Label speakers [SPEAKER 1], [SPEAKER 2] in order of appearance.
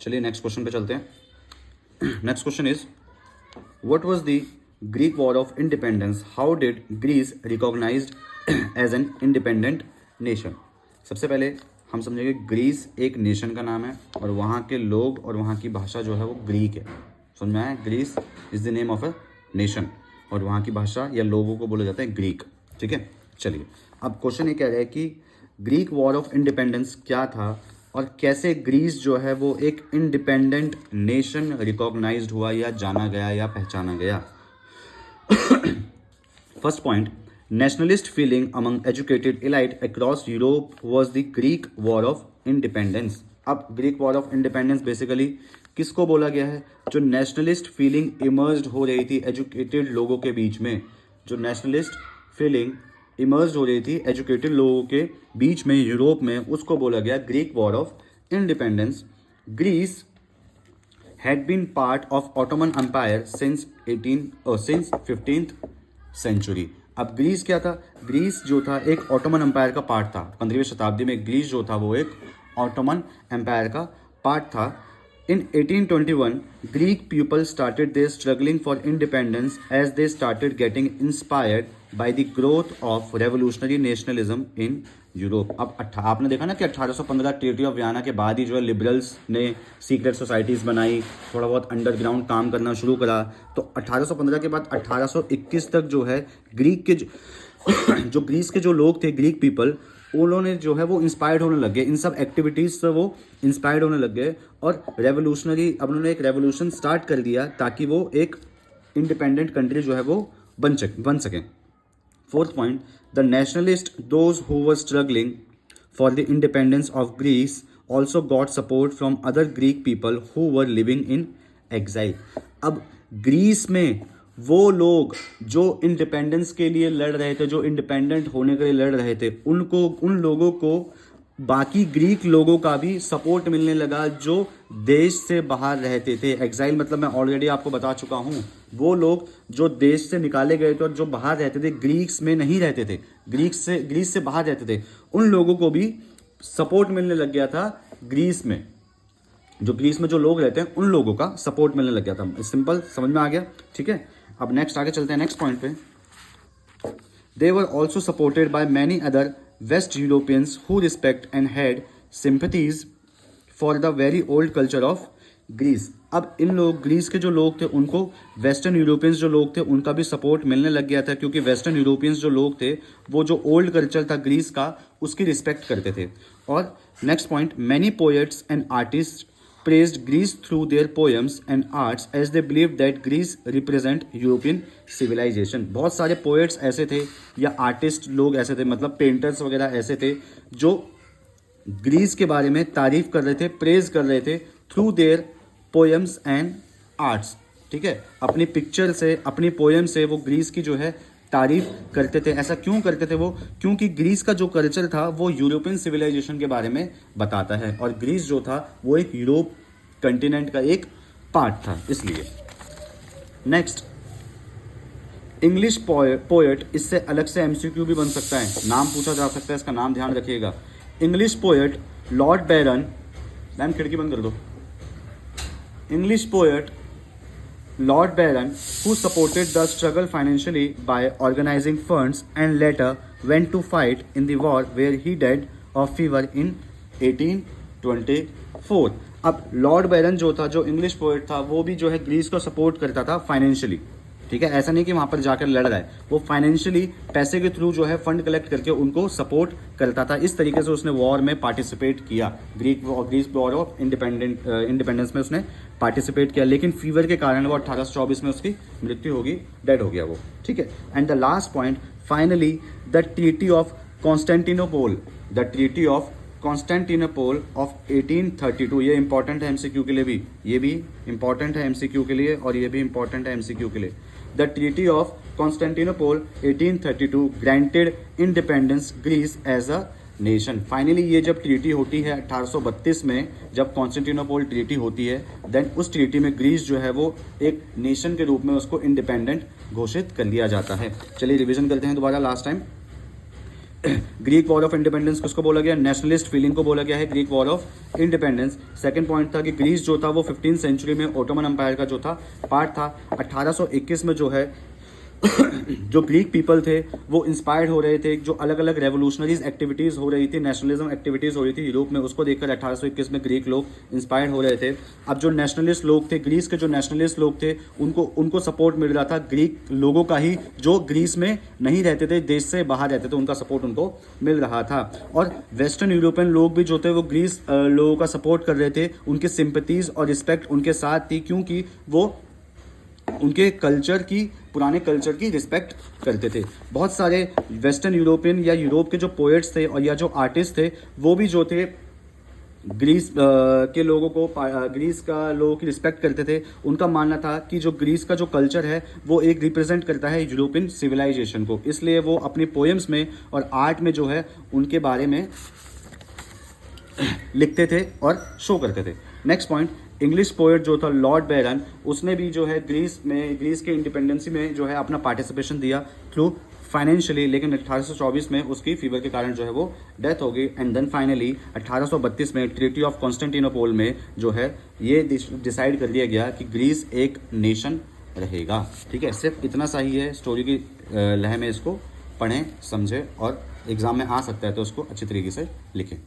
[SPEAKER 1] चलिए next question पे चलते हैं। Next question is what was the Greek war of independence, how did Greece recognized as an independent nation. सबसे पहले हम समझेंगे ग्रीस एक नेशन का नाम है और वहाँ के लोग और वहाँ की भाषा जो है वो ग्रीक है। समझ में आया? Greece is the name of a nation और वहाँ की भाषा या लोगों को बोला जाता है ग्रीक। ठीक है, चलिए अब क्वेश्चन ये कह रहा है कि ग्रीक वॉर ऑफ इंडिपेंडेंस क्या था और कैसे ग्रीस जो है वो एक इंडिपेंडेंट नेशन रिकॉग्नाइज्ड हुआ या जाना गया या पहचाना गया। First point, nationalist feeling among educated elite across Europe was the Greek War of Independence। अब Greek war of independence basically किसको बोला गया है? जो नेशनलिस्ट फीलिंग इमर्ज हो रही थी एजुकेटेड लोगों के बीच में, जो नेशनलिस्ट फीलिंग इमर्ज हो रही थी एजुकेटेड लोगों के बीच में यूरोप में, उसको बोला गया Greek war of independence. Greece had been part of Ottoman Empire since 15th century। अब ग्रीस क्या था? ग्रीस जो था एक ऑटोमन एम्पायर का पार्ट था। 15वीं शताब्दी में ग्रीस जो था वो एक ऑटोमन एम्पायर का पार्ट था। In 1821, Greek people started their struggling for independence as they started getting inspired by the growth of revolutionary nationalism in Europe. अब आपने देखा ना कि 1815 ट्रीटी ऑफ वियना के बाद ही जो है लिबरल्स ने सीक्रेट सोसाइटीज़ बनाई, थोड़ा बहुत अंडरग्राउंड काम करना शुरू करा। तो 1815 के बाद 1821 तक जो है ग्रीक के जो ग्रीस के जो लोग थे, ग्रीक पीपल, उन्होंने जो है वो इंस्पायर्ड होने लग गए, इन सब एक्टिविटीज़ से वो इंस्पायर्ड होने लग गए और रेवोल्यूशनरी, अब उन्होंने एक रेवोल्यूशन स्टार्ट कर दिया ताकि वो एक इंडिपेंडेंट कंट्री जो है वो बन सकें। Fourth point, the nationalist those who were struggling for the independence of Greece also got support from other Greek people who were living in exile. अब ग्रीस में वो लोग जो इंडिपेंडेंस के लिए लड़ रहे थे, जो इंडिपेंडेंट होने के लिए लड़ रहे थे, उन लोगों को बाकी ग्रीक लोगों का भी सपोर्ट मिलने लगा जो देश से बाहर रहते थे। एग्जाइल मतलब मैं ऑलरेडी आपको बता चुका हूँ, वो लोग जो देश से निकाले गए थे और जो बाहर रहते थे, ग्रीक्स में नहीं रहते थे, ग्रीस से बाहर रहते थे, उन लोगों को भी सपोर्ट मिलने लग गया था। ग्रीस में जो लोग रहते हैं उन लोगों का सपोर्ट मिलने लग गया था। सिंपल, समझ में आ गया? ठीक है, अब नेक्स्ट आगे चलते हैं नेक्स्ट पॉइंट पे। They were also supported by many other West Europeans who respect and had sympathies for the very old culture of Greece. अब इन लोग, ग्रीस के जो लोग थे, उनको वेस्टर्न यूरोपियंस जो लोग थे उनका भी सपोर्ट मिलने लग गया था, क्योंकि वेस्टर्न यूरोपियंस जो लोग थे वो जो ओल्ड कल्चर था ग्रीस का उसकी रिस्पेक्ट करते थे। और next point, many poets and artist praised Greece through their poems and arts as they believed that Greece represent European civilization। बहुत सारे पोएट्स ऐसे थे या आर्टिस्ट लोग ऐसे थे, मतलब पेंटर्स वगैरह ऐसे थे जो ग्रीस के बारे में तारीफ कर रहे थे, प्रेज कर रहे थे through their poems and arts. ठीक है, अपनी पिक्चर से, अपनी पोएम से वो ग्रीस की जो है तारीफ करते थे। ऐसा क्यों करते थे वो? क्योंकि ग्रीस का जो कल्चर था वो यूरोपियन सिविलाइजेशन के बारे में बताता है और ग्रीस जो था वो एक यूरोप कंटिनेंट का एक पार्ट था, इसलिए। नेक्स्ट, इंग्लिश पोएट, इससे अलग से एमसीक्यू भी बन सकता है, नाम पूछा जा सकता है, इसका नाम ध्यान रखिएगा। इंग्लिश पोएट लॉर्ड बैरन, मैम खिड़की बंद कर दो। English poet Lord Byron, who supported the struggle financially by organizing funds and later went to fight in the war where he died of fever in 1824। अब लॉर्ड बैरन जो था, जो English poet था, वो भी जो है ग्रीस को सपोर्ट करता था फाइनेंशियली। ठीक है, ऐसा नहीं कि वहाँ पर जाकर लड़ रहा है, वो फाइनेंशियली पैसे के थ्रू जो है फंड कलेक्ट करके उनको सपोर्ट करता था। इस तरीके से उसने वॉर में पार्टिसिपेट किया, ग्रीस वॉर ऑफ इंडिपेंडेंस में उसने पार्टिसिपेट किया, लेकिन फीवर के कारण वो 1824 में उसकी मृत्यु होगी, डेड हो गया वो। ठीक है, and the last point, finally the treaty of Constantinople, of 1832। ये इंपॉर्टेंट है एमसीक्यू के लिए भी, ये भी इंपॉर्टेंट है एमसीक्यू के लिए और ये भी इंपॉर्टेंट है एमसीक्यू के लिए। The treaty of Constantinople 1832 granted independence Greece as a nation. Finally ये जब ट्रीटी होती है 1832 में, जब कॉन्स्टेंटिनोपोल ट्रीटी होती है, देन उस ट्रीटी में ग्रीस जो है वो एक नेशन के रूप में उसको इंडिपेंडेंट घोषित कर लिया जाता है। चलिए रिवीजन करते हैं दोबारा last time. Greek war of independence किसको बोला गया, नेशनलिस्ट फीलिंग को बोला गया है Greek war of independence. Second point था कि ग्रीस जो था वो 15th सेंचुरी में ओटोमन एम्पायर का जो था पार्ट था। 1821 में जो है जो ग्रीक पीपल थे वो इंस्पायर्ड हो रहे थे, जो अलग अलग रेवोल्यूशनरीज एक्टिविटीज़ हो रही थी, नेशनलिज्म एक्टिविटीज़ हो रही थी यूरोप में, उसको देखकर 1821 में ग्रीक लोग इंस्पायर्ड हो रहे थे। अब जो नेशनलिस्ट लोग थे, ग्रीस के जो नेशनलिस्ट लोग थे, उनको सपोर्ट मिल रहा था ग्रीक लोगों का ही, जो ग्रीस में नहीं रहते थे, देश से बाहर रहते थे, उनका सपोर्ट उनको मिल रहा था। और वेस्टर्न यूरोपियन लोग भी जो थे वो ग्रीस लोगों का सपोर्ट कर रहे थे, उनकी सिंपैथीज और रिस्पेक्ट उनके साथ थी, क्योंकि वो उनके कल्चर की, पुराने कल्चर की रिस्पेक्ट करते थे। बहुत सारे वेस्टर्न यूरोपियन या यूरोप के जो पोएट्स थे और या जो आर्टिस्ट थे वो भी जो थे ग्रीस के लोगों को, ग्रीस का लोगों की रिस्पेक्ट करते थे। उनका मानना था कि जो ग्रीस का जो कल्चर है वो एक रिप्रेजेंट करता है यूरोपियन सिविलाइजेशन को, इसलिए वो अपनी पोएम्स में और आर्ट में जो है उनके बारे में लिखते थे और शो करते थे। नेक्स्ट पॉइंट, इंग्लिश पोएट जो था लॉर्ड बैरन, उसने भी जो है ग्रीस के इंडिपेंडेंसी में जो है अपना पार्टिसिपेशन दिया थ्रू फाइनेंशियली, लेकिन 1824 में उसकी फीवर के कारण जो है वो डेथ हो गई। एंड देन फाइनली 1832 में ट्रीटी ऑफ कॉन्स्टेंटिनोपल में जो है ये डिसाइड कर लिया गया कि ग्रीस एक नेशन रहेगा। ठीक है, सिर्फ इतना सा ही है, स्टोरी की लय में इसको पढ़ें, समझें और एग्जाम में आ सकता है तो उसको अच्छी तरीके से लिखें।